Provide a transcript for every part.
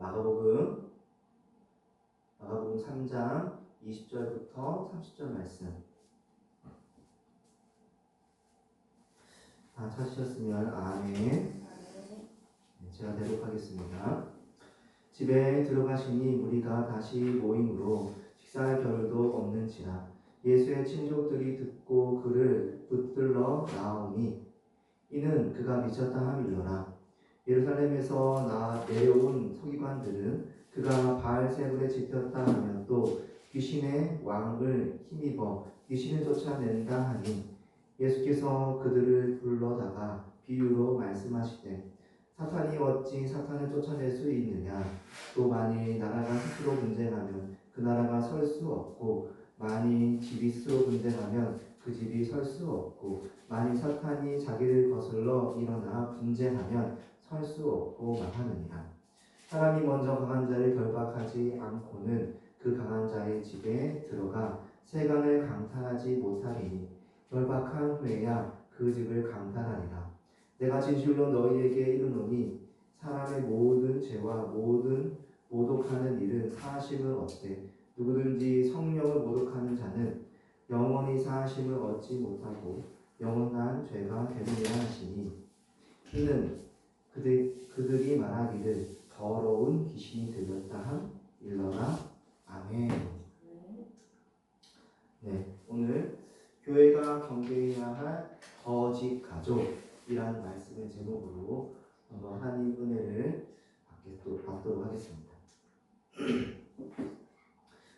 마가복음 3장 20절부터 30절 말씀. 다 찾으셨으면 아멘. 제가 대독하겠습니다. 집에 들어가시니 무리가 다시 모임으로 식사할 겨를도 없는지라 예수의 친족들이 듣고 그를 붙들러 나오니 이는 그가 미쳤다 함이러라. 예루살렘에서 내려온 서기관들은 그가 바알세불에 집혔다 하며 또 귀신의 왕을 힘입어 귀신을 쫓아낸다 하니 예수께서 그들을 불러다가 비유로 말씀하시되 사탄이 어찌 사탄을 쫓아낼 수 있느냐. 또 만일 나라가 스스로 분쟁하면 그 나라가 설 수 없고 만일 집이 스스로 분쟁하면 그 집이 설 수 없고 만일 사탄이 자기를 거슬러 일어나 분쟁하면 설 수 없고 말하느니라. 사람이 먼저 강한 자를 결박하지 않고는 그 강한 자의 집에 들어가 세간을 강탈하지 못하리니 결박한 후에야 그 집을 강탈하리라. 내가 진실로 너희에게 이르노니 사람의 모든 죄와 모든 모독하는 일은 사하심을 얻되 누구든지 성령을 모독하는 자는 영원히 사하심을 얻지 못하고 영원한 죄가 되느니라 하시니 이는 그들이 말하기를 더러운 귀신이 들렸다 함 일러라. 아멘. 네, 오늘 교회가 경계해야 할 거짓 가족이라는 말씀의 제목으로 한번 하나님 은혜를 받도록 하겠습니다.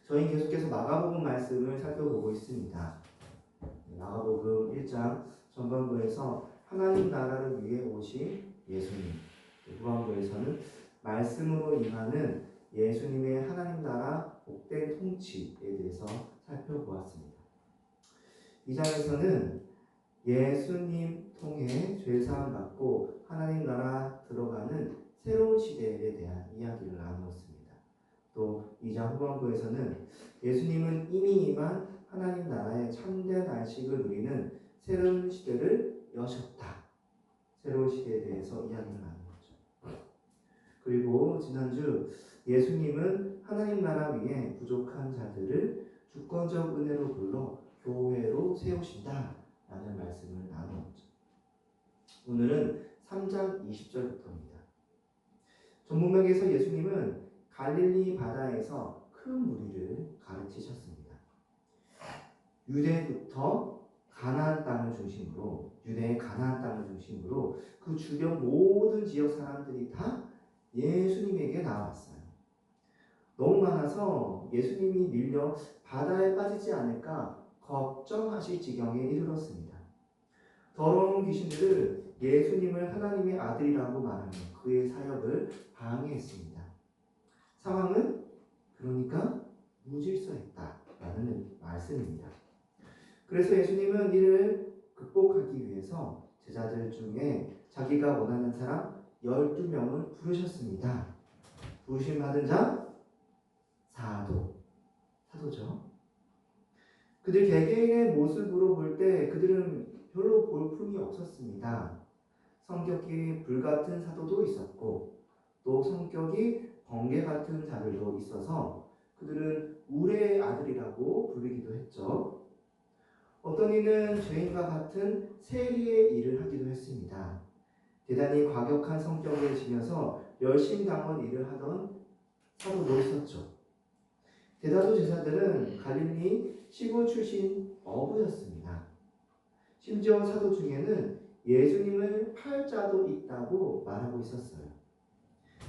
저희 계속해서 마가복음 말씀을 살펴보고 있습니다. 마가복음 1장 전반부에서 하나님 나라를 위해 오신 예수님, 후반부에서는 말씀으로 임하는 예수님의 하나님 나라 복된 통치에 대해서 살펴보았습니다. 이 장에서는 예수님 통해 죄사함 받고 하나님 나라 들어가는 새로운 시대에 대한 이야기를 나누었습니다. 또 2장 후반부에서는 예수님은 이미 임한 하나님 나라의 참된 안식을 누리는 새로운 시대를 여셨다. 새로운 시대에 대해서 이야기를 나누었죠. 그리고 지난주 예수님은 하나님 나라 위에 부족한 자들을 주권적 은혜로 불러 교회로 세우신다 라는 말씀을 나누었죠. 오늘은 3장 20절부터입니다. 전문맥에서 예수님은 갈릴리 바다에서 큰 무리를 가르치셨습니다. 유대부터 유대의 가나안 땅을 중심으로 그 주변 모든 지역 사람들이 다 예수님에게 나왔어요. 너무 많아서 예수님이 밀려 바다에 빠지지 않을까 걱정하실 지경에 이르렀습니다. 더러운 귀신들을 예수님을 하나님의 아들이라고 말하며 그의 사역을 방해했습니다. 상황은 그러니까 무질서했다라는 말씀입니다. 그래서 예수님은 이를 극복하기 위해서 제자들 중에 자기가 원하는 사람 12명을 부르셨습니다. 부르심 받은 자 사도죠. 그들 개개인의 모습으로 볼 때 그들은 별로 볼품이 없었습니다. 성격이 불같은 사도도 있었고 또 성격이 번개 같은 자들도 있어서 그들은 우레의 아들이라고 부르기도 했죠. 어떤 이는 죄인과 같은 세리의 일을 하기도 했습니다. 대단히 과격한 성격을 지녀서 열심당한 일을 하던 사도도 있었죠. 대다수 제자들은 갈릴리 시골 출신 어부였습니다. 심지어 사도 중에는 예수님을 팔 자도 있다고 말하고 있었어요.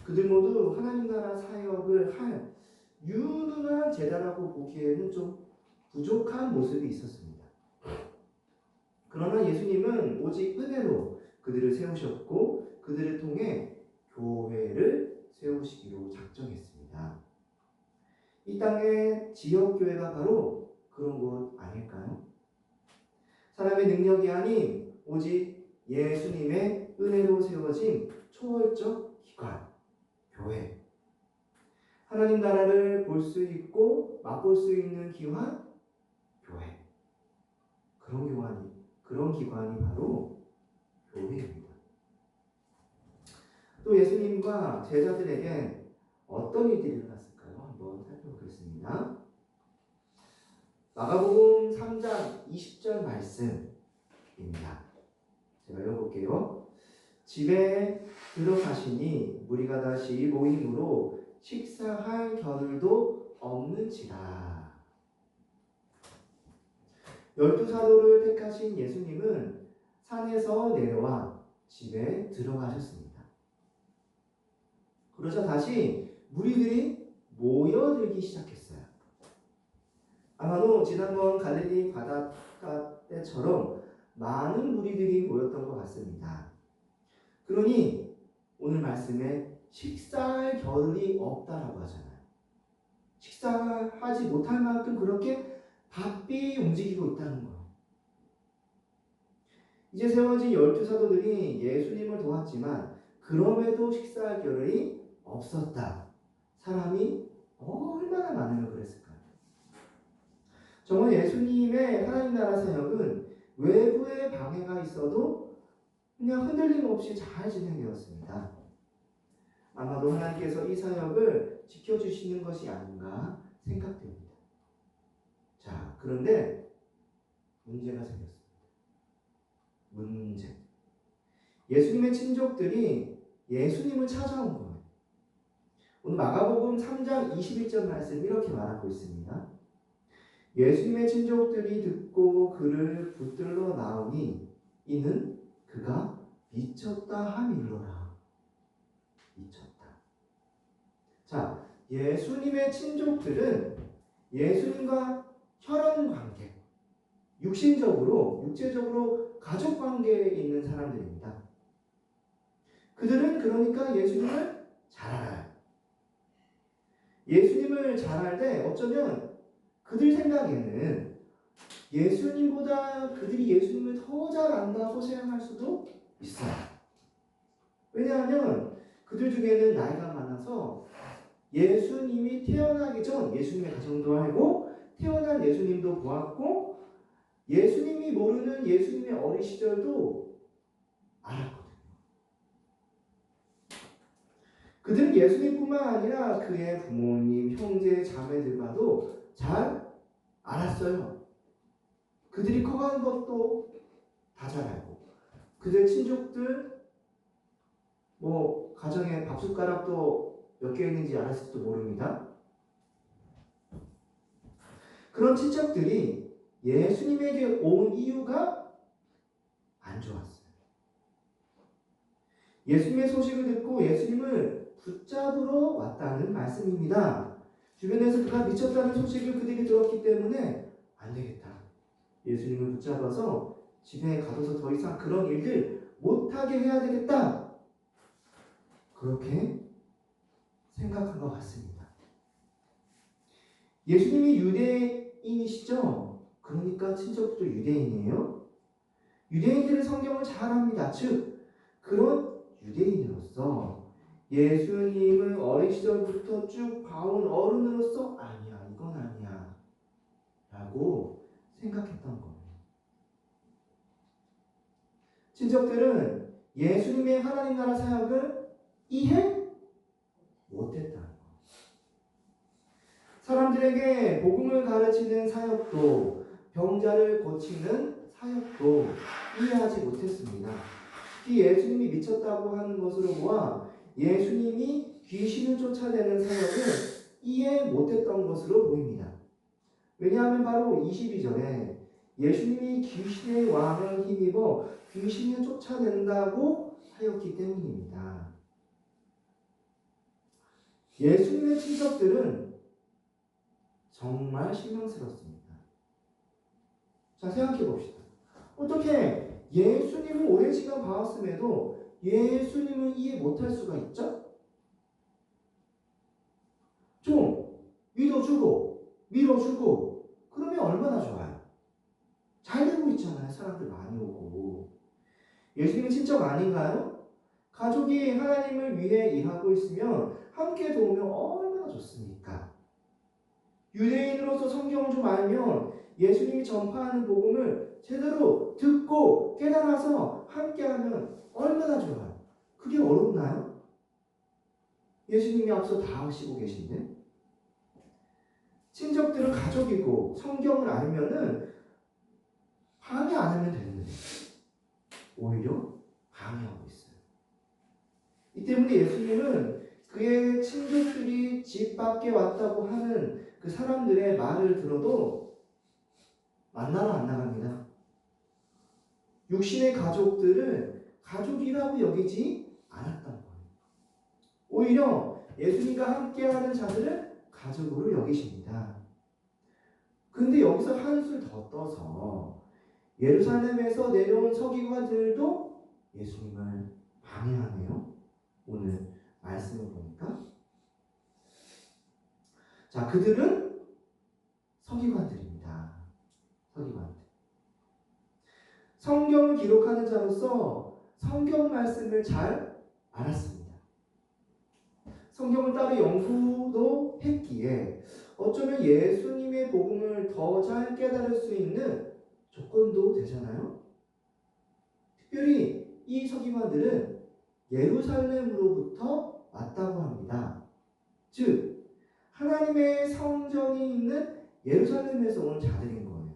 그들 모두 하나님 나라 사역을 할 유능한 제자라고 보기에는 좀 부족한 모습이 있었습니다. 그러나 예수님은 오직 은혜로 그들을 세우셨고 그들을 통해 교회를 세우시기로 작정했습니다. 이 땅의 지역교회가 바로 그런 곳 아닐까요? 사람의 능력이 아닌 오직 예수님의 은혜로 세워진 초월적 기관, 교회. 하나님 나라를 볼 수 있고 맛볼 수 있는 기관, 교회. 그런 기관이 바로 교회입니다. 또 예수님과 제자들에겐 어떤 일들이 일어났을까요? 한번 살펴보겠습니다. 마가복음 3장 20절 말씀입니다. 제가 읽어볼게요. 집에 들어가시니 무리가 다시 모임으로 식사할 겨를도 없는지라. 12사도를 택하신 예수님은 산에서 내려와 집에 들어가셨습니다. 그러자 다시 무리들이 모여들기 시작했어요. 아마도 지난번 갈릴리 바닷가 때처럼 많은 무리들이 모였던 것 같습니다. 그러니 오늘 말씀에 식사할 겨를이 없다라고 하잖아요. 식사하지 못할 만큼 그렇게 바삐 움직이고 있다는 거예요. 이제 세워진 12사도들이 예수님을 도왔지만 그럼에도 식사할 겨를이 없었다. 사람이 얼마나 많으면 그랬을까요? 정말 예수님의 하나님 나라 사역은 외부의 방해가 있어도 그냥 흔들림 없이 잘 진행되었습니다. 아마도 하나님께서 이 사역을 지켜주시는 것이 아닌가 생각됩니다. 자, 그런데 문제가 생겼습니다. 문제. 예수님의 친족들이 예수님을 찾아온 거예요. 오늘 마가복음 3장 21절 말씀 이렇게 말하고 있습니다. 예수님의 친족들이 듣고 그를 붙들러 나오니 이는 그가 미쳤다 함이로라. 미쳤다. 자, 예수님의 친족들은 예수님과 혈연 관계, 육체적으로 가족 관계에 있는 사람들입니다. 그들은 그러니까 예수님을 잘 알아요. 예수님을 잘 알 때 어쩌면 그들 생각에는 예수님보다 그들이 예수님을 더 잘 안다고 생각할 수도 있어요. 왜냐하면 그들 중에는 나이가 많아서 예수님이 태어나기 전 예수님의 가정도 알고 태어난 예수님도 보았고 예수님이 모르는 예수님의 어린 시절도 알았거든요. 그들은 예수님뿐만 아니라 그의 부모님, 형제, 자매들과도 잘 알았어요. 그들이 커가는 것도 다 잘 알고 그들 친족들 가정에 밥숟가락도 몇 개 있는지 알았을지도 모릅니다. 그런 친척들이 예수님에게 온 이유가 안 좋았어요. 예수님의 소식을 듣고 예수님을 붙잡으러 왔다는 말씀입니다. 주변에서 그가 미쳤다는 소식을 그들이 들었기 때문에 안 되겠다. 예수님을 붙잡아서 집에 가둬서 더 이상 그런 일들 못하게 해야 되겠다. 그렇게 생각한 것 같습니다. 예수님이 유대인이시죠? 그러니까 친척도 유대인이에요. 유대인들은 성경을 잘 압니다. 즉, 그런 유대인으로서 예수님을 어린 시절부터 쭉 봐온 어른으로서 아니야, 이건 아니야 라고 생각했던 거예요. 친척들은 예수님의 하나님 나라 사역을 이해 못했다는 거예요. 사람들에게 복음을 가르치는 사역도 병자를 고치는 사역도 이해하지 못했습니다. 특히 예수님이 미쳤다고 하는 것으로 보아 예수님이 귀신을 쫓아내는 사역을 이해 못했던 것으로 보입니다. 왜냐하면 바로 22절에 예수님이 귀신의 왕을 힘입어 귀신을 쫓아낸다고 하였기 때문입니다. 예수님의 친척들은 정말 실망스럽습니다. 자, 생각해 봅시다. 어떻게 예수님을 오랜 시간 봐왔음에도 예수님을 이해 못할 수가 있죠? 좀 믿어주고 밀어주고 그러면 얼마나 좋아요. 잘 되고 있잖아요. 사람들 많이 오고. 예수님은 친척 아닌가요? 가족이 하나님을 위해 일하고 있으면 함께 도우면 얼마나 좋습니까? 유대인으로서 성경을 좀 알면 예수님이 전파하는 복음을 제대로 듣고 깨달아서 함께하면 얼마나 좋아요. 그게 어렵나요? 예수님이 앞서 다 하시고 계신데 친척들은 가족이고 성경을 알면은 방해 안 하면 되는데 오히려 방해하고 있어요. 이 때문에 예수님은 그의 친족들이 집 밖에 왔다고 하는 그 사람들의 말을 들어도 만나러 안 나갑니다. 육신의 가족들은 가족이라고 여기지 않았던 거예요. 오히려 예수님과 함께하는 자들은 가족으로 여기십니다. 근데 여기서 한술 더 떠서 예루살렘에서 내려온 서기관들도 예수님을 방해하네요. 오늘 말씀을 보니까. 자, 그들은 서기관들입니다. 서기관들. 성경을 기록하는 자로서 성경 말씀을 잘 알았습니다. 성경을 따로 연구도 했기에 어쩌면 예수님의 복음을 더 잘 깨달을 수 있는 조건도 되잖아요. 특별히 이 서기관들은 예루살렘으로부터 왔다고 합니다. 즉 하나님의 성전이 있는 예루살렘에서 온 자들인 거예요.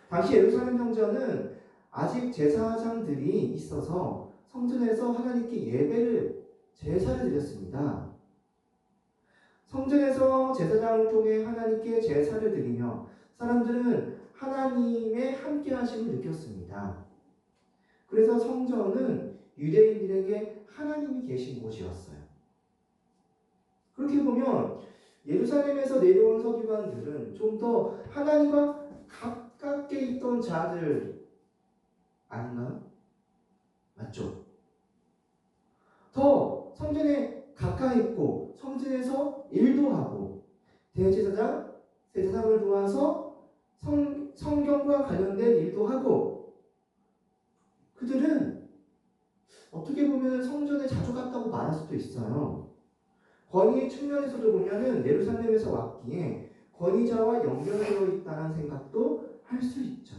당시 예루살렘 성전은 아직 제사장들이 있어서 성전에서 하나님께 예배를 제사를 드렸습니다. 성전에서 제사장을 통해 하나님께 제사를 드리며 사람들은 하나님의 함께 하심을 느꼈습니다. 그래서 성전은 유대인들에게 하나님이 계신 곳이었어요. 그렇게 보면 예루살렘에서 내려온 서기관들은 좀 더 하나님과 가깝게 있던 자들 아닌가요? 맞죠? 더 성전에 가까이 있고 성전에서 일도 하고 대제사장, 제사장을 도와서 성경과 관련된 일도 하고 그들은 어떻게 보면 성전에 자주 갔다고 말할 수도 있어요. 권위 측면에서도 보면은 예루살렘에서 왔기에 권위자와 연결되어 있다는 생각도 할 수 있죠.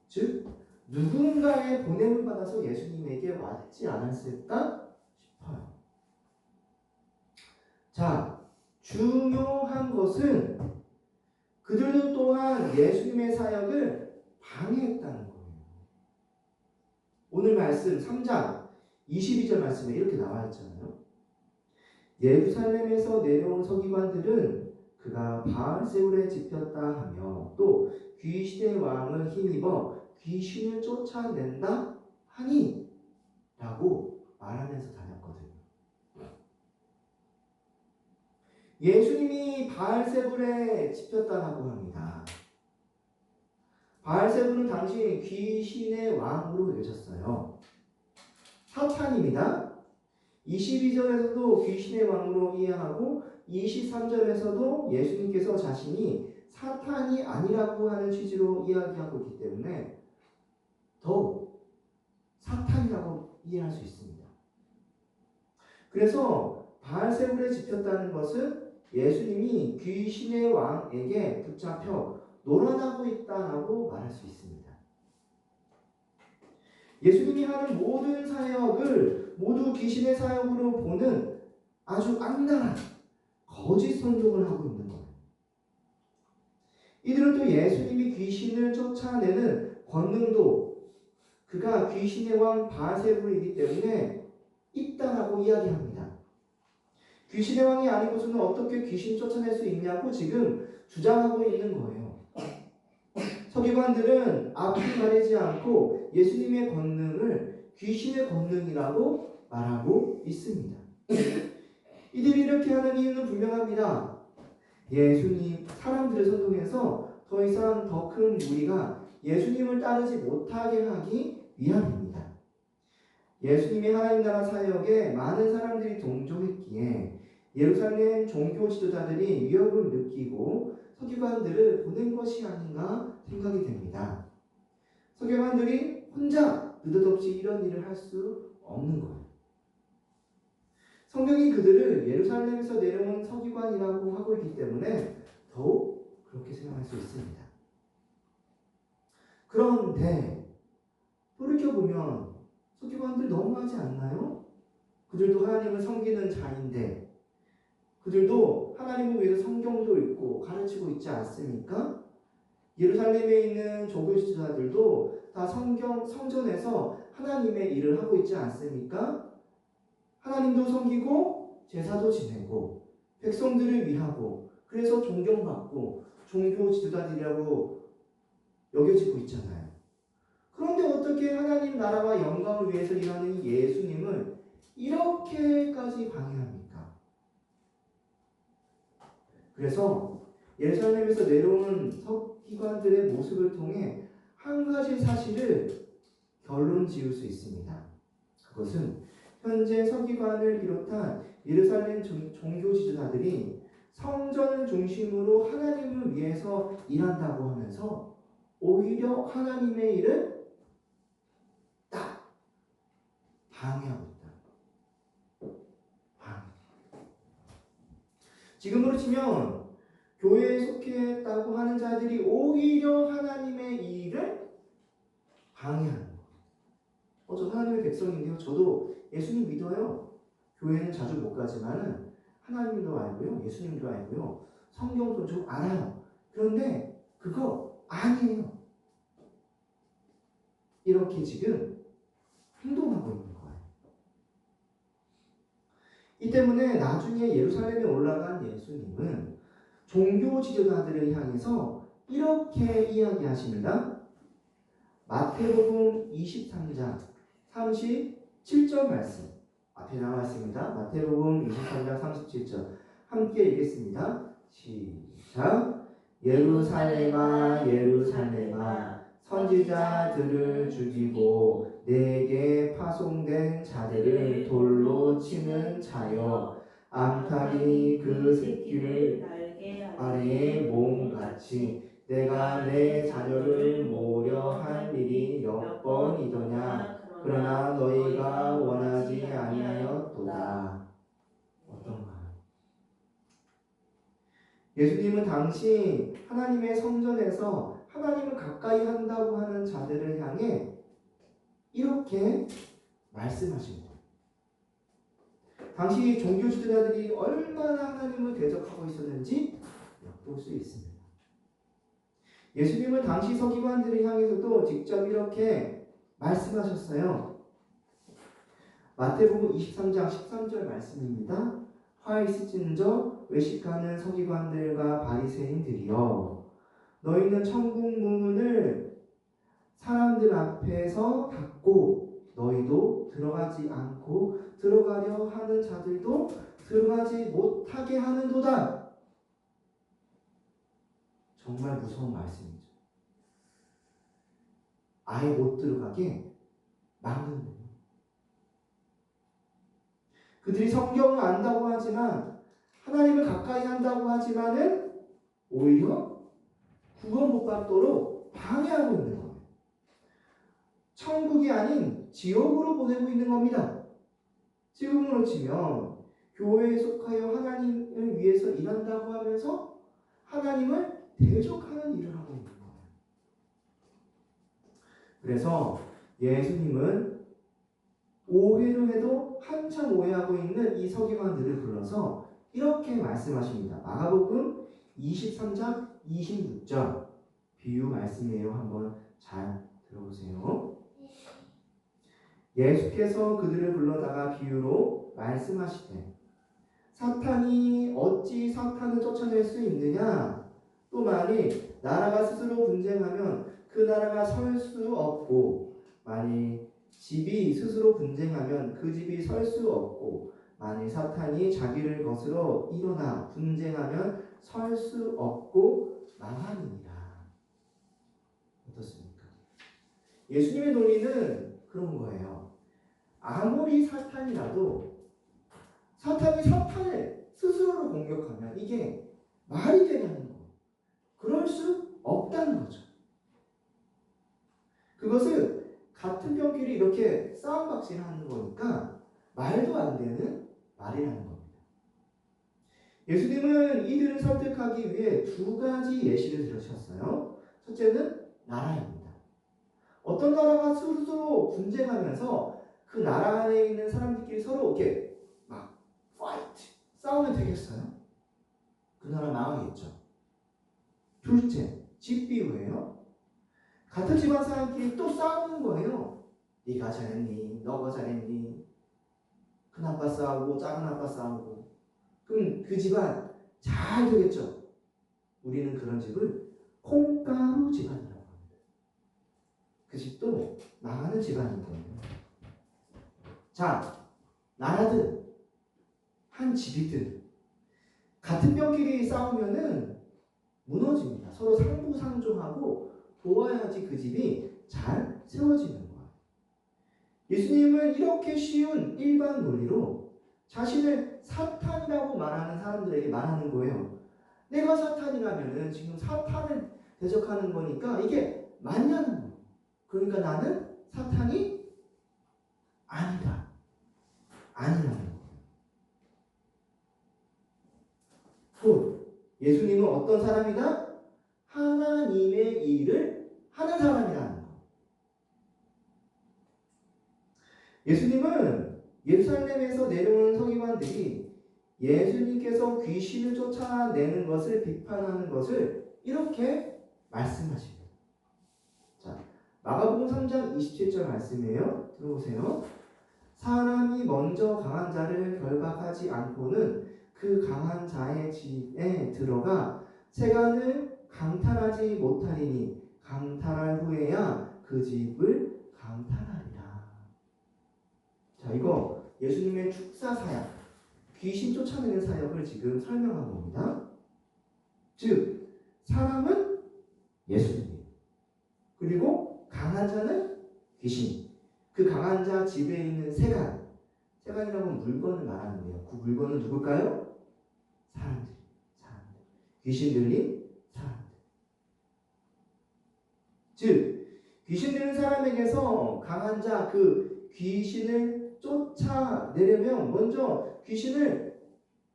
즉 누군가의 보냄을 받아서 예수님에게 왔지 않았을까 싶어요. 자, 중요한 것은 그들도 또한 예수님의 사역을 방해했다는 거예요. 오늘 말씀 3장 22절 말씀에 이렇게 나와 있잖아요. 예루살렘에서 내려온 서기관들은 그가 바알세울에 집혔다 하며 또 귀신의 왕을 힘입어 귀신을 쫓아낸다 하니 라고 말하면서 다녔거든요. 예수님이 바알세불에 집혔다라고 합니다. 바알세불은 당시 귀신의 왕으로 여겨졌어요. 사탄입니다. 22절에서도 귀신의 왕으로 이해하고 23절에서도 예수님께서 자신이 사탄이 아니라고 하는 취지로 이야기하고 있기 때문에 더욱 사탄이라고 이해할 수 있습니다. 그래서 바알세불에 집혔다는 것은 예수님이 귀신의 왕에게 붙잡혀 놀아나고 있다라고 말할 수 있습니다. 예수님이 하는 모든 사역을 모두 귀신의 사역으로 보는 아주 악랄한 거짓 선동을 하고 있는 거예요. 이들은 또 예수님이 귀신을 쫓아내는 권능도 그가 귀신의 왕 바알세불이기 때문에 있다라고 이야기합니다. 귀신의 왕이 아니고서는 어떻게 귀신 쫓아낼 수 있냐고 지금 주장하고 있는 거예요. 서기관들은 앞이 가리지 않고 예수님의 권능을 귀신의 권능이라고 말하고 있습니다. 이들이 이렇게 하는 이유는 분명합니다. 예수님, 사람들을 선동해서 더 이상 더 큰 무리가 예수님을 따르지 못하게 하기 위함입니다. 예수님의 하나님 나라 사역에 많은 사람들이 동조했기에 예루살렘 종교 지도자들이 위협을 느끼고 서기관들을 보낸 것이 아닌가 생각이 됩니다. 서기관들이 혼자 느닷없이 이런 일을 할 수 없는 거예요. 성경이 그들을 예루살렘에서 내려온 서기관이라고 하고 있기 때문에 더욱 그렇게 생각할 수 있습니다. 그런데 돌이켜보면 서기관들 너무하지 않나요? 그들도 하나님을 섬기는 자인데 그들도 하나님을 위해서 성경도 읽고 가르치고 있지 않습니까? 예루살렘에 있는 종교 지도자들도 다 성전에서 하나님의 일을 하고 있지 않습니까? 하나님도 섬기고 제사도 지내고 백성들을 위하고 그래서 존경받고 종교 지도자들이라고 여겨지고 있잖아요. 그런데 어떻게 하나님 나라와 영광을 위해서 일하는 예수님을 이렇게까지 방해합니까? 그래서 예루살렘에서 내려오는 서기관들의 모습을 통해 한 가지 사실을 결론 지을 수 있습니다. 그것은 현재 서기관을 비롯한 예루살렘 종교 지도자들이 성전을 중심으로 하나님을 위해서 일한다고 하면서 오히려 하나님의 일을 딱 방해하고 있다. 방해. 지금으로 치면 교회에 속했다고 하는 자들이 오히려 하나님의 일을 방해하는 거예요. 저 하나님의 백성인데요. 저도 예수님 믿어요. 교회는 자주 못 가지만은 하나님도 알고요. 예수님도 알고요. 성경도 좀 알아요. 그런데 그거 아니에요. 이렇게 지금 행동하고 있는 거예요. 이 때문에 나중에 예루살렘에 올라간 예수님은 종교 지도자들을 향해서 이렇게 이야기하십니다. 마태복음 23장 37절 말씀 앞에 나와 있습니다. 마태복음 23장 37절 함께 읽겠습니다. 시작. 예루살렘아 예루살렘아 선지자들을 죽이고 내게 파송된 자들을 돌로 치는 자여 암탉이 그 새끼를 아래에 몸같이 내가 내 자녀를 모려 한 일이 몇 번이더냐. 그러나 너희가 원하지 아니하였도다. 어떤가요? 예수님은 당시 하나님의 성전에서 하나님을 가까이 한다고 하는 자들을 향해 이렇게 말씀하신 거예요. 당시 종교 지도자들이 얼마나 하나님을 대적하고 있었는지 엿볼 수 있습니다. 예수님은 당시 서기관들을 향해서도 직접 이렇게 말씀하셨어요. 마태복음 23장 13절 말씀입니다. 화 있을진저 외식하는 서기관들과 바리새인들이여 너희는 천국 문을 사람들 앞에서 닫고 너희도 들어가지 않고 들어가려 하는 자들도 들어가지 못하게 하는도다. 정말 무서운 말씀이죠. 아예 못 들어가게 막는 거예요. 그들이 성경을 안다고 하지만 하나님을 가까이 한다고 하지만은 오히려 구원 못 받도록 방해하고 있는 거예요. 천국이 아닌 지옥으로 보내고 있는 겁니다. 지금으로 치면 교회에 속하여 하나님을 위해서 일한다고 하면서 하나님을 대적하는 일을 하고 있는 거예요. 그래서 예수님은 오해를 해도 한참 오해하고 있는 이 서기관들을 불러서 이렇게 말씀하십니다. 마가복음 23장 26절 비유 말씀이에요. 한번 잘 들어보세요. 예수께서 그들을 불러다가 비유로 말씀하시되 사탄이 어찌 사탄을 쫓아낼 수 있느냐? 또 만일 나라가 스스로 분쟁하면 그 나라가 설 수 없고 만일 집이 스스로 분쟁하면 그 집이 설 수 없고 만일 사탄이 자기를 거스러 일어나 분쟁하면 설 수 없고 망하느니라. 어떻습니까? 예수님의 논리는 그런 거예요. 아무리 사탄이라도 사탄이 사탄을 스스로로 공격하면 이게 말이 되냐는 거. 그럴 수 없다는 거죠. 그것은 같은 병끼리 이렇게 싸움박질 하는 거니까 말도 안 되는 말이라는 겁니다. 예수님은 이들을 설득하기 위해 두 가지 예시를 들으셨어요. 첫째는 나라입니다. 어떤 나라가 스스로 분쟁하면서 그 나라 안에 있는 사람들끼리 서로 이렇게 막 파이트 싸우면 되겠어요? 그 나라 망하겠죠. 둘째, 집 비유예요. 같은 집안 사람끼리 또 싸우는 거예요. 네가 잘했니? 너가 잘했니? 큰 아빠 싸우고 작은 아빠 싸우고. 그럼 그 집안 잘 되겠죠. 우리는 그런 집을 콩가루 집안이라고 합니다. 그 집도 망하는 집안인 거예요. 자, 나라든 한 집이든 같은 뼈끼리 싸우면은 무너집니다. 서로 상부상조하고 도와야지 그 집이 잘 세워지는 거예요. 예수님은 이렇게 쉬운 일반 논리로 자신을 사탄이라고 말하는 사람들에게 말하는 거예요. 내가 사탄이라면은 지금 사탄을 대적하는 거니까 이게 맞냐는 거예요. 그러니까 나는 사탄이 아니다. 아니라는 거예요. 또 예수님은 어떤 사람이다? 하나님의 일을 하는 사람이라는 거예요. 예수님은 예루살렘에서 내려오는 서기관들이 예수님께서 귀신을 쫓아내는 것을 비판하는 것을 이렇게 말씀하십니다. 자, 마가복음 3장 27절 말씀이에요. 들어보세요. 사람이 먼저 강한 자를 결박하지 않고는 그 강한 자의 집에 들어가 세간을 강탈하지 못하리니 강탈할 후에야 그 집을 강탈하리라. 자, 이거 예수님의 축사 사역, 귀신 쫓아내는 사역을 지금 설명한 겁니다. 즉, 사람은 예수님, 그리고 강한 자는 귀신. 그 강한 자 집에 있는 세간, 세간이라고 하면 물건을 말하는 거예요. 그 물건은 누굴까요? 사람들. 귀신 들린 사람들. 즉, 귀신 들린 사람에게서 강한 자, 그 귀신을 쫓아내려면 먼저 귀신을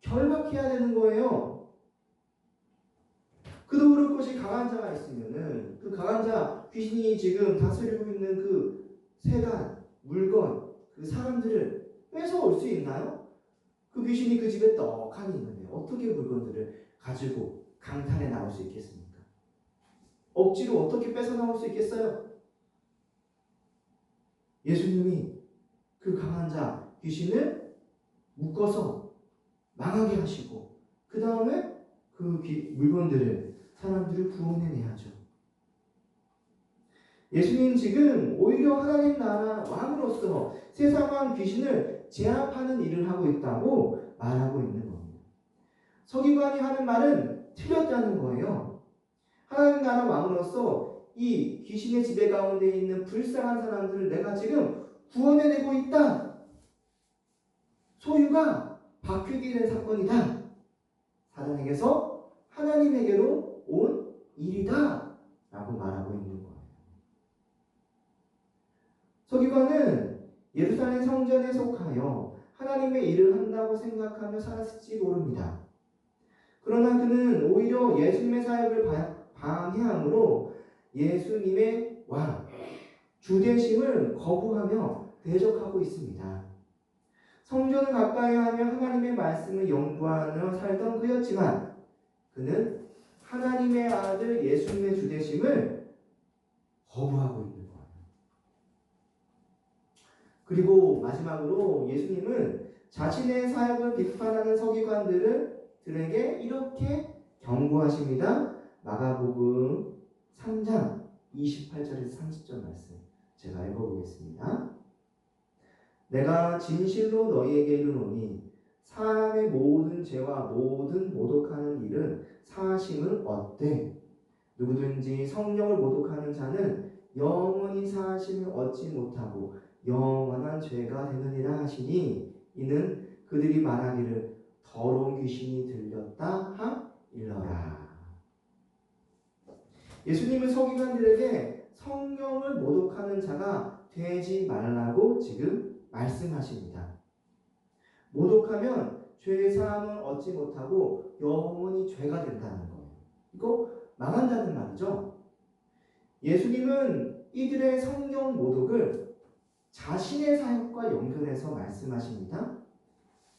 결박해야 되는 거예요. 그도 그럴 것이 강한 자가 있으면은 그 강한 자, 귀신이 지금 다스리고 있는 그 세간, 물건, 그 사람들을 뺏어올 수 있나요? 그 귀신이 그 집에 떡하니 있는데 어떻게 물건들을 가지고 강탈해 나올 수 있겠습니까? 억지로 어떻게 뺏어 나올 수 있겠어요? 예수님이 그 강한 자, 귀신을 묶어서 망하게 하시고 그 다음에 그 물건들을, 사람들을 구원해내야죠. 예수님 지금 오히려 하나님 나라 왕으로서 세상 귀신을 제압하는 일을 하고 있다고 말하고 있는 겁니다. 서기관이 하는 말은 틀렸다는 거예요. 하나님 나라 왕으로서 이 귀신의 지배 가운데 있는 불쌍한 사람들을 내가 지금 구원해내고 있다. 소유가 바뀌게 된 사건이다. 사단에게서 하나님에게로 온 일이다. 라고 말하고 있는 거예요. 서기관은 예루살렘 성전에 속하여 하나님의 일을 한다고 생각하며 살았을지 모릅니다. 그러나 그는 오히려 예수님의 사역을 방해함으로 예수님의 왕, 주대심을 거부하며 대적하고 있습니다. 성전을 가까이 하며 하나님의 말씀을 연구하며 살던 그였지만 그는 하나님의 아들 예수님의 주대심을 거부하고 있는 거예요. 그리고 마지막으로 예수님은 자신의 사역을 비판하는 서기관들에게 이렇게 경고하십니다. 마가복음 3장 28절에서 30절 말씀 제가 읽어보겠습니다. 내가 진실로 너희에게 이르노니 사람의 모든 죄와 모든 모독하는 일은 사하심을 얻되 누구든지 성령을 모독하는 자는 영원히 사하심을 얻지 못하고 영원한 죄가 되느니라 하시니 이는 그들이 말하기를 더러운 귀신이 들렸다 하일러라. 예수님은 서기관들에게 성령을 모독하는 자가 되지 말라고 지금 말씀하십니다. 모독하면 죄의 사함을 얻지 못하고 영원히 죄가 된다는 거예요. 이거 망한다는 말이죠. 예수님은 이들의 성령 모독을 자신의 사역과 연결해서 말씀하십니다.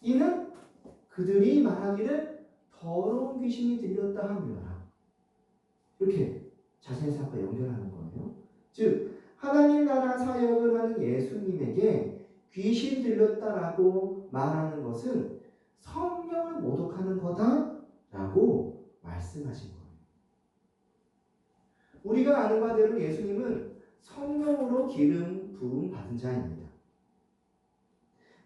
이는 그들이 말하기를 더러운 귀신이 들렸다 함이라. 이렇게 자신의 사역과 연결하는 거예요. 즉 하나님 나라 사역을 하는 예수님에게 귀신 들렸다라고 말하는 것은 성령을 모독하는 거다라고 말씀하신 거예요. 우리가 아는 바대로 예수님은 성령으로 기름 부음 받은 자입니다.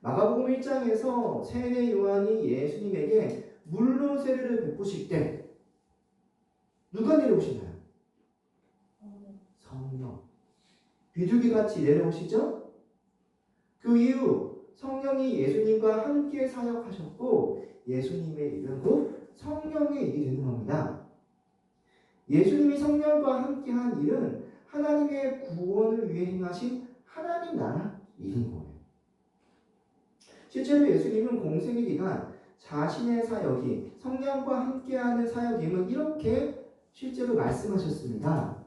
마가복음 1장에서 세례 요한이 예수님에게 물로 세례를 베푸실 때 누가 내려오시나요? 성령. 비둘기같이 내려오시죠? 그 이후 성령이 예수님과 함께 사역하셨고 예수님의 일은 곧 성령의 일이 되는 겁니다. 예수님이 성령과 함께한 일은 하나님의 구원을 위해 행하신 하나님 나라 일인 거예요. 실제로 예수님은 공생의 기간 자신의 사역이 성령과 함께하는 사역임을 이렇게 실제로 말씀하셨습니다.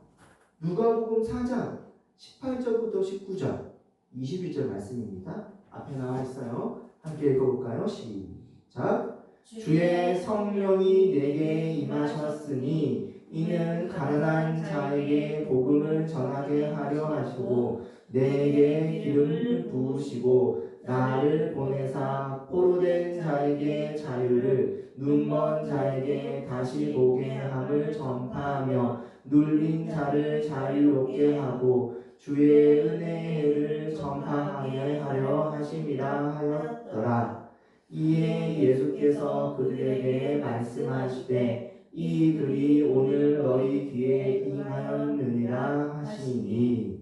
누가복음 4장 18절부터 19절 21절 말씀입니다. 앞에 나와 있어요. 함께 읽어볼까요? 시작. 주의 성령이 내게 임하셨으니 이는 가난한 자에게 복음을 전하게 하려 하시고 내게 기름을 부으시고 나를 보내사 포로된 자에게 자유를 눈먼 자에게 다시 보게 함을 전파하며 눌린 자를 자유롭게 하고 주의 은혜의 해를 전파하여 하려 하심이라 하였더라. 이에 예수께서 그들에게 말씀하시되 이 글이 오늘 너희 귀에 임하였느니라 하시니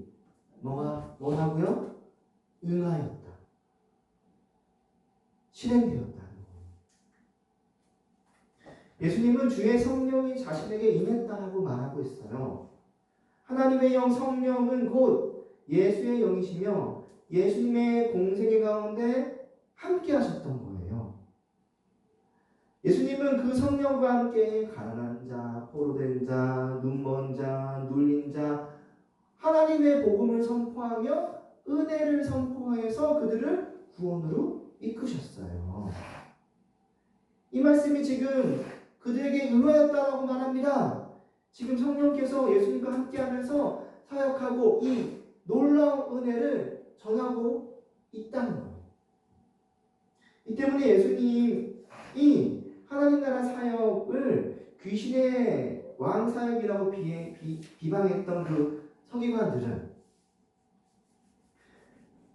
뭐라고요? 응하였다. 실행되었다는 거예요. 예수님은 주의 성령이 자신에게 임했다라고 말하고 있어요. 하나님의 영 성령은 곧 예수의 영이시며 예수님의 공생의 가운데 함께 하셨던 거예요. 예수님은 그 성령과 함께 가난한 자, 포로된 자, 눈먼 자, 눌린 자, 하나님의 복음을 선포하며 은혜를 선포해서 그들을 구원으로 이끄셨어요. 이 말씀이 지금 그들에게 응하였다라고 말합니다. 지금 성령께서 예수님과 함께하면서 사역하고 이 놀라운 은혜를 전하고 있다는 거예요. 이 때문에 예수님이 하나님 나라 사역을 귀신의 왕 사역이라고 비방했던 그 서기관들은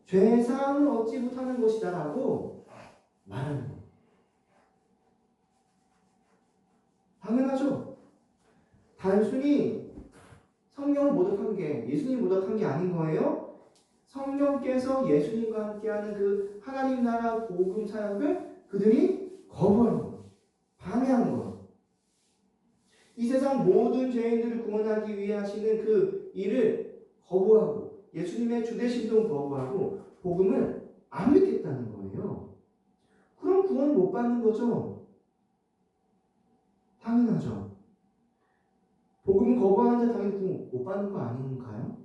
죄사함을 얻지 못하는 것이다라고 말하는 거예요. 당연하죠. 단순히 성령을 모독한 게 예수님 모독한 게 아닌 거예요. 성령께서 예수님과 함께하는 그 하나님 나라 복음 사역을 그들이 거부한 거예요. 방해한 거예요. 이 세상 모든 죄인들을 구원하기 위해 하시는 그 일을 거부하고 예수님의 주되심도 거부하고 복음을 안 믿겠다는 거예요. 그럼 구원 못 받는 거죠. 당연하죠. 복음을 거부하는 자 당연히 구원 못 받는 거 아닌가요?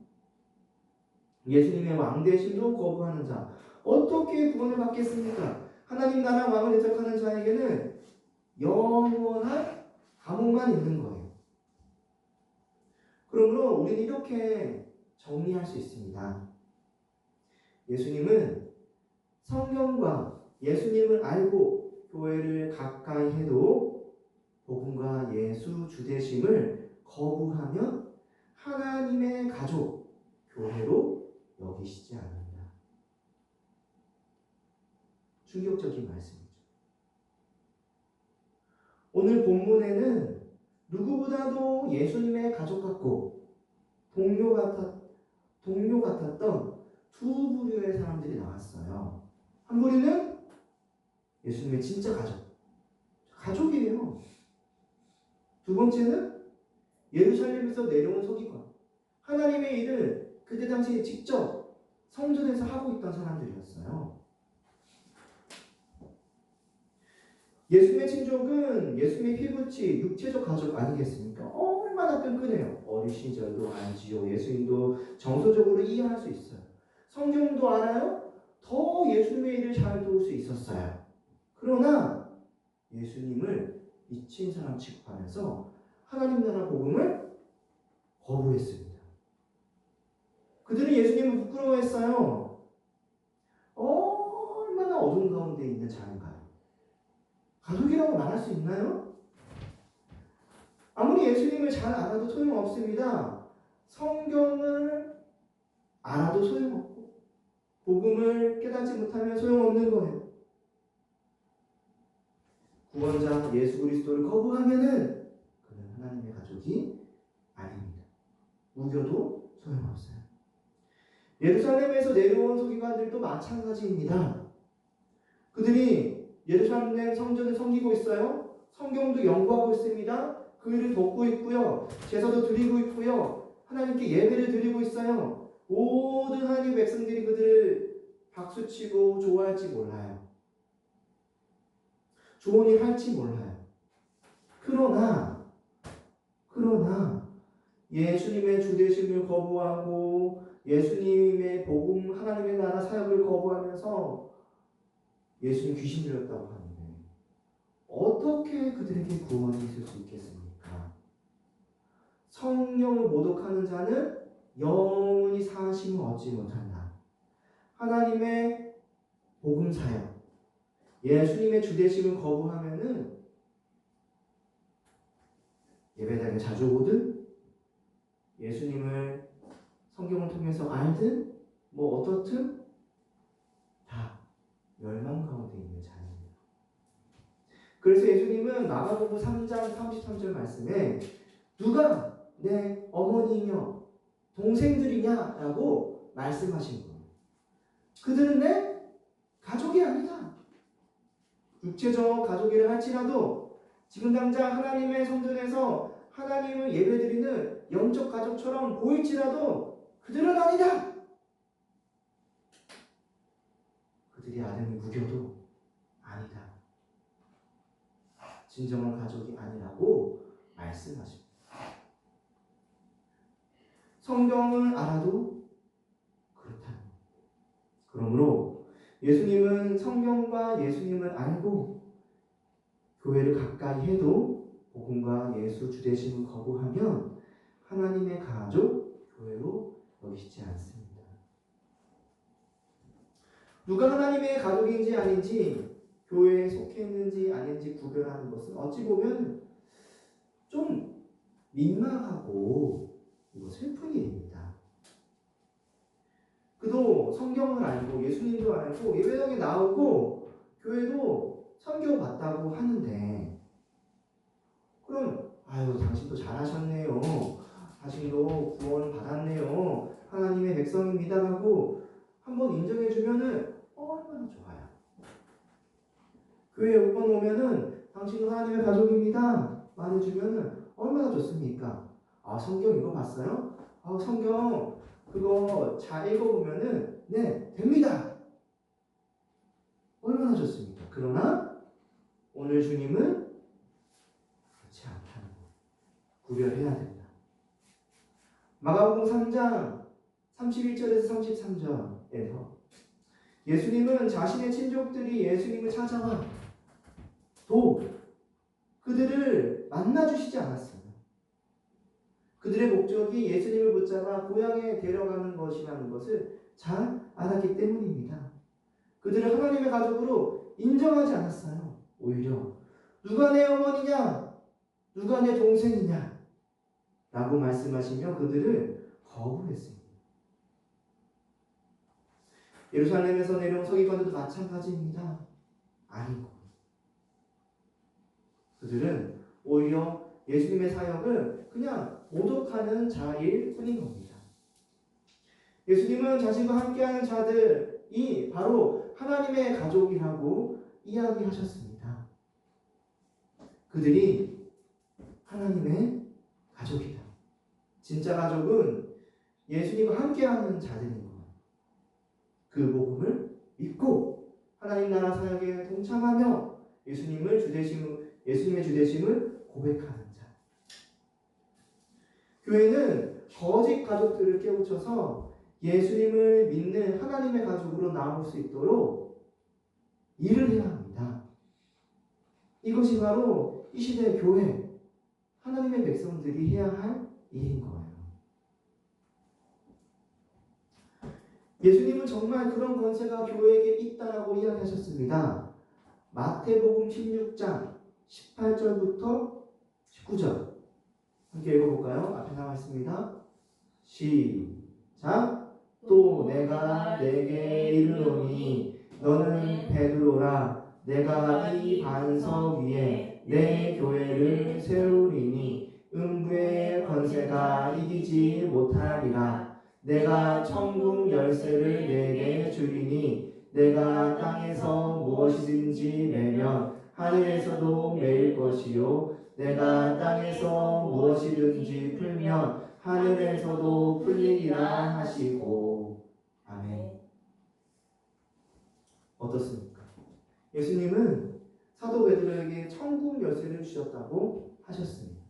예수님의 왕되심도 거부하는 자 어떻게 구원을 받겠습니까? 하나님 나라 왕을 대적하는 자에게는 영원한 감옥만 있는 거예요. 그러므로 우리는 이렇게 정리할 수 있습니다. 예수님은 성경과 예수님을 알고 교회를 가까이 해도 복음과 예수 주되심을 거부하면 하나님의 가족, 교회로 여기시지 않는다. 충격적인 말씀이죠. 오늘 본문에는 누구보다도 예수님의 가족 같고 동료 같았던 두 부류의 사람들이 나왔어요. 한 부류는 예수님의 진짜 가족이에요. 두 번째는 예루살렘에서 내려온 서기관, 하나님의 일을 그때 당시에 직접 성전에서 하고 있던 사람들이었어요. 예수님의 친족은 예수님의 피부치 육체적 가족 아니겠습니까? 얼마나 끈끈해요. 어린 시절도 알지요. 예수님도 정서적으로 이해할 수 있어요. 성경도 알아요. 더 예수님의 일을 잘 도울 수 있었어요. 그러나 예수님을 미친 사람 취급하면서 하나님 나라 복음을 거부했습니다. 그들은 예수님을 부끄러워했어요. 얼마나 어두운 가운데 있는 자인가요? 가족이라고 말할 수 있나요? 아무리 예수님을 잘 알아도 소용없습니다. 성경을 알아도 소용없고 복음을 깨닫지 못하면 소용없는 거예요. 구원자 예수 그리스도를 거부하면은 그는 하나님의 가족이 아닙니다. 우겨도 소용없어요. 예루살렘에서 내려온 서기관들도 마찬가지입니다. 그들이 예루살렘 성전을 섬기고 있어요. 성경도 연구하고 있습니다. 그 일을 돕고 있고요. 제사도 드리고 있고요. 하나님께 예배를 드리고 있어요. 모든 하나님의 백성들이 그들을 박수치고 좋아할지 몰라요. 좋은 일 할지 몰라요. 그러나 예수님의 주되심을 거부하고 예수님의 복음 하나님의 나라 사역을 거부하면서 예수님 귀신 들렸다고 하는데 어떻게 그들에게 구원이 있을 수 있겠습니까? 성령을 모독하는 자는 영원히 사하심을 얻지 못한다. 하나님의 복음 사역, 예수님의 주되심을 거부하면은 예배당에 자주 오든 예수님을 성경을 통해서 알든 뭐 어떻든 다 멸망 가운데 있는 자입니다. 그래서 예수님은 마가복음 3장 33절 말씀에 누가 내 어머니이며 동생들이냐라고 말씀하신 거예요. 그들은 내 가족이 아니다. 육체적 가족이라 할지라도 지금 당장 하나님의 성전에서 하나님을 예배드리는 영적 가족처럼 보일지라도 그들은 아니다. 그들이 아름이 무겨도 아니다. 진정한 가족이 아니라고 말씀하십니다. 성경을 알아도 그렇다는 겁니다. 그러므로 예수님은 성경과 예수님을 알고 교회를 가까이 해도 복음과 예수 주되심을 거부하면 하나님의 가족, 교회로 여기지 않습니다. 누가 하나님의 가족인지 아닌지 교회에 속해 있는지 아닌지 구별하는 것은 어찌 보면 좀 민망하고 슬픈 일입니다. 그도 성경을 알고 예수님도 알고 예배당에 나오고 교회도 섬겨봤다고 하는데 그럼 당신도 잘하셨네요. 당신도 구원 받았네요. 하나님의 백성입니다 하고 한번 인정해주면은 얼마나 좋아요. 교회에 5번 오면은 당신은 하나님의 가족입니다 말해주면은 얼마나 좋습니까? 성경 읽어봤어요? 성경 그거 잘 읽어보면은 네 됩니다. 얼마나 좋습니까? 그러나 오늘 주님은 그렇지 않다는 거 구별해야 된다. 마가복음 3장 31절에서 33절에서 예수님은 자신의 친족들이 예수님을 찾아와 도 그들을 만나주시지 않았어요. 그들의 목적이 예수님을 붙잡아 고향에 데려가는 것이라는 것을 잘 알았기 때문입니다. 그들을 하나님의 가족으로 인정하지 않았어요. 오히려 누가 내 어머니냐? 누가 내 동생이냐? 라고 말씀하시며 그들을 거부했습니다. 예루살렘에서 내려온 서기관들도 마찬가지입니다. 아니고 그들은 오히려 예수님의 사역을 그냥 모독하는 자일 뿐인 겁니다. 예수님은 자신과 함께하는 자들이 바로 하나님의 가족이라고 이야기하셨습니다. 그들이 하나님의 가족이다. 진짜 가족은 예수님과 함께하는 자들인 거예요. 그 복음을 믿고 하나님 나라 사역에 동참하며 예수님의 주되심을 고백하는 자. 교회는 거짓 가족들을 깨우쳐서 예수님을 믿는 하나님의 가족으로 나올 수 있도록 일을 해야 합니다. 이것이 바로 이 시대의 교회, 하나님의 백성들이 해야 할 일인 거예요. 예수님은 정말 그런 권세가 교회에게 있다라고 이야기하셨습니다. 마태복음 16장 18절부터 19절 함께 읽어볼까요? 앞에 나와 있습니다. 시작. 또 내가 내게 이르노니 너는 베드로라. 내가 이 반석 위에 내 교회를 세우리니 음부의 권세가 이기지 못하리라. 내가 천국 열쇠를 내게 주리니 내가 땅에서 무엇이든지 매면 하늘에서도 매일 것이요 내가 땅에서 무엇이든지 풀면 하늘에서도 풀리리라 하시고. 아멘. 어떻습니까? 예수님은 사도 베드로에게 천국 열쇠를 주셨다고 하셨습니다.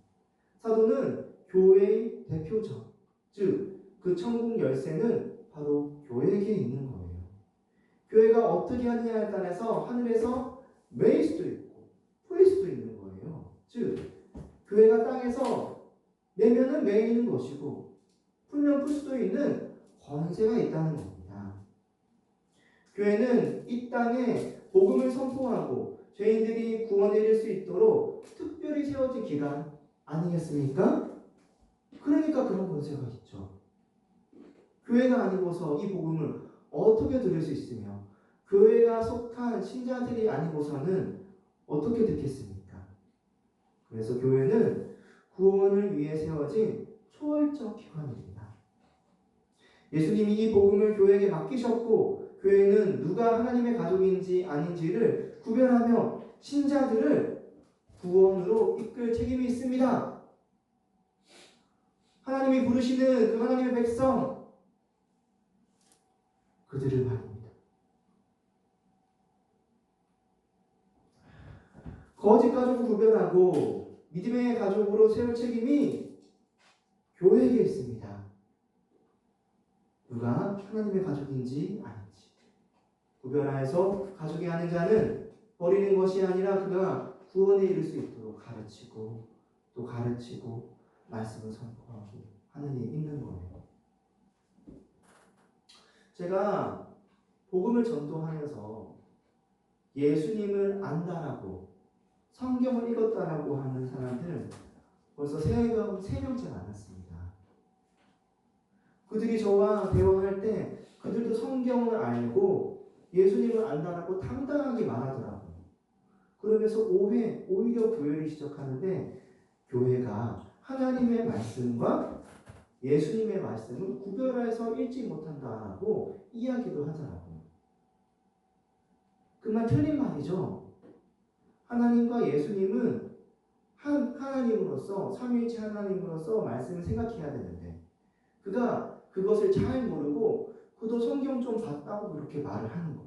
사도는 교회의 대표죠. 즉 그 천국 열쇠는 바로 교회에게 있는 거예요. 교회가 어떻게 하느냐에 따라서 하늘에서 매일 수도 있고 풀릴 수도 있는 거예요. 즉 교회가 땅에서 매면은 매이는 것이고 풀면 풀 수도 있는 권세가 있다는 겁니다. 교회는 이 땅에 복음을 선포하고 죄인들이 구원을 이룰 수 있도록 특별히 세워진 기관 아니겠습니까? 그러니까 그런 권세가 있죠. 교회가 아니고서 이 복음을 어떻게 들을 수 있으며 교회가 속한 신자들이 아니고서는 어떻게 듣겠습니까? 그래서 교회는 구원을 위해 세워진 초월적 기관입니다. 예수님이 이 복음을 교회에게 맡기셨고 교회는 누가 하나님의 가족인지 아닌지를 구별하며 신자들을 구원으로 이끌 책임이 있습니다. 하나님이 부르시는 그 하나님의 백성, 그들을 말입니다. 거짓 가족을 구별하고 믿음의 가족으로 세울 책임이 교회에게 있습니다. 누가 하나님의 가족인지 아닌지 구별하여서 가족이 아닌 자는 버리는 것이 아니라 그가 구원에 이를 수 있도록 가르치고 또 가르치고 말씀을 선포하고 하는 일이 있는 거예요. 제가 복음을 전도하면서 예수님을 안다라고 성경을 읽었다라고 하는 사람들 벌써 3명째 만났습니다. 그들이 저와 대화할 때 그들도 성경을 알고 예수님을 안다라고 당당하게 말하더라고요. 그러면서 오히려 교회를 시작하는데 교회가 하나님의 말씀과 예수님의 말씀을 구별해서 읽지 못한다고 이야기도 하더라고요. 그 말 틀린 말이죠. 하나님과 예수님은 하나님으로서 삼위일체 하나님으로서 말씀을 생각해야 되는데 그가 그것을 잘 모르고 그도 성경 좀 봤다고 그렇게 말을 하는 거.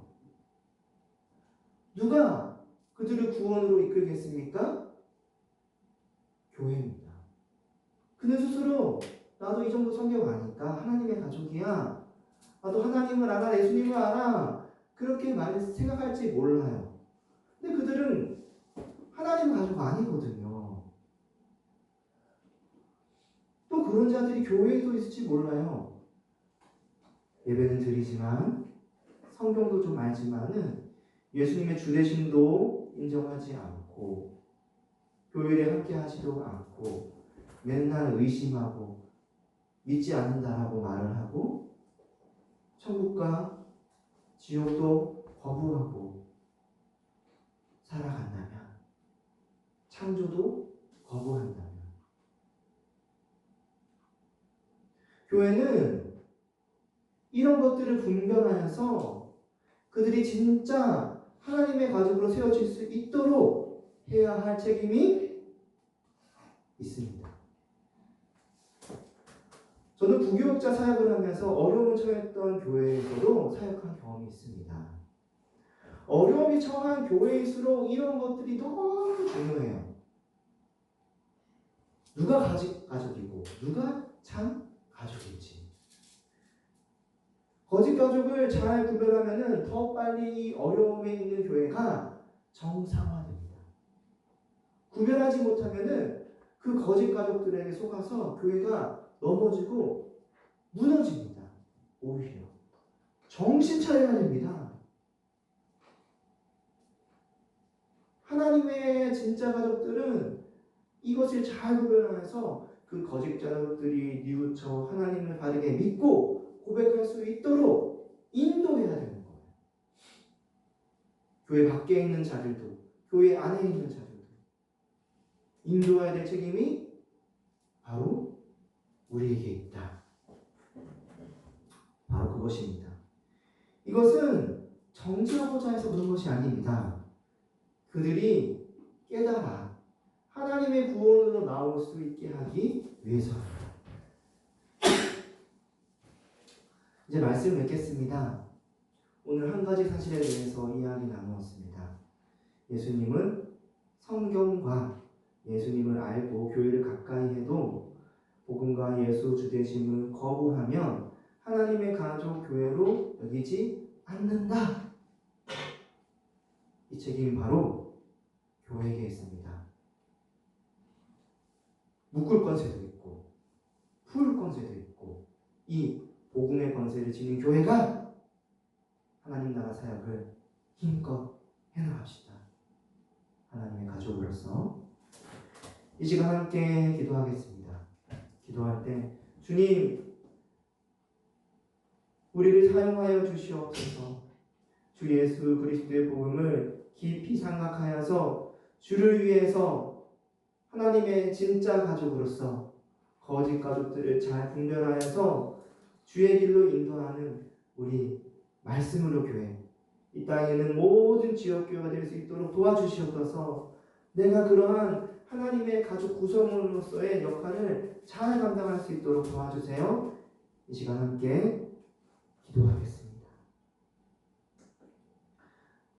누가 그들을 구원으로 이끌겠습니까? 교회입니다. 그는 스스로 나도 이 정도 성경 아니까 하나님의 가족이야. 나도 하나님을 알아, 예수님을 알아. 그렇게 생각할지 몰라요. 근데 그들은 하나님 가족 아니거든요. 또 그런 자들이 교회에도 있을지 몰라요. 예배는 드리지만 성경도 좀 알지만은 예수님의 주되심도 인정하지 않고 교회에 함께 하지도 않고 맨날 의심하고 믿지 않는다라고 말을 하고 천국과 지옥도 거부하고 살아간다면 창조도 거부한다면 교회는 이런 것들을 분별하여서 그들이 진짜 하나님의 가족으로 세워질 수 있도록 해야 할 책임이 있습니다. 저는 부교육자 사역을 하면서 어려움을 처했던 교회에서도 사역한 경험이 있습니다. 어려움이 처한 교회일수록 이런 것들이 너무 중요해요. 누가 가족이고 누가 참 가족인지. 거짓 가족을 잘 구별하면은 더 빨리 이 어려움에 있는 교회가 정상화됩니다. 구별하지 못하면은 그 거짓 가족들에게 속아서 교회가 넘어지고 무너집니다. 오히려 정신 차려야 됩니다. 하나님의 진짜 가족들은 이것을 잘 구별하면서 그 거짓 가족들이 뉘우쳐 하나님을 바르게 믿고 고백할 수 있도록 인도해야 되는 거예요. 교회 밖에 있는 자들도, 교회 안에 있는 자들도 인도해야 될 책임이 바로 우리에게 있다. 바로 그것입니다. 이것은 정죄하고자 해서 그런 것이 아닙니다. 그들이 깨달아 하나님의 구원으로 나올 수 있게 하기 위해서입니다. 이제 말씀을 맺겠습니다. 오늘 한 가지 사실에 대해서 이야기 나누었습니다. 예수님은 성경과 예수님을 알고 교회를 가까이 해도 복음과 예수 주되심을 거부하면 하나님의 가족 교회로 여기지 않는다. 이 책임이 바로 교회에게 있습니다. 묶을 권세도 있고 풀 권세도 있고 이 복음의 권세를 지닌 교회가 하나님 나라 사역을 힘껏 해나갑시다. 하나님의 가족으로서 이 시간 함께 기도하겠습니다. 기도할 때 주님 우리를 사용하여 주시옵소서. 주 예수 그리스도의 복음을 깊이 생각하여서 주를 위해서 하나님의 진짜 가족으로서 거짓 가족들을 잘 분별하여서 주의 길로 인도하는 우리 말씀으로 교회, 이 땅에는 모든 지역교회가 될 수 있도록 도와주시옵소서. 내가 그러한 하나님의 가족 구성원으로서의 역할을 잘 감당할 수 있도록 도와주세요. 이 시간 함께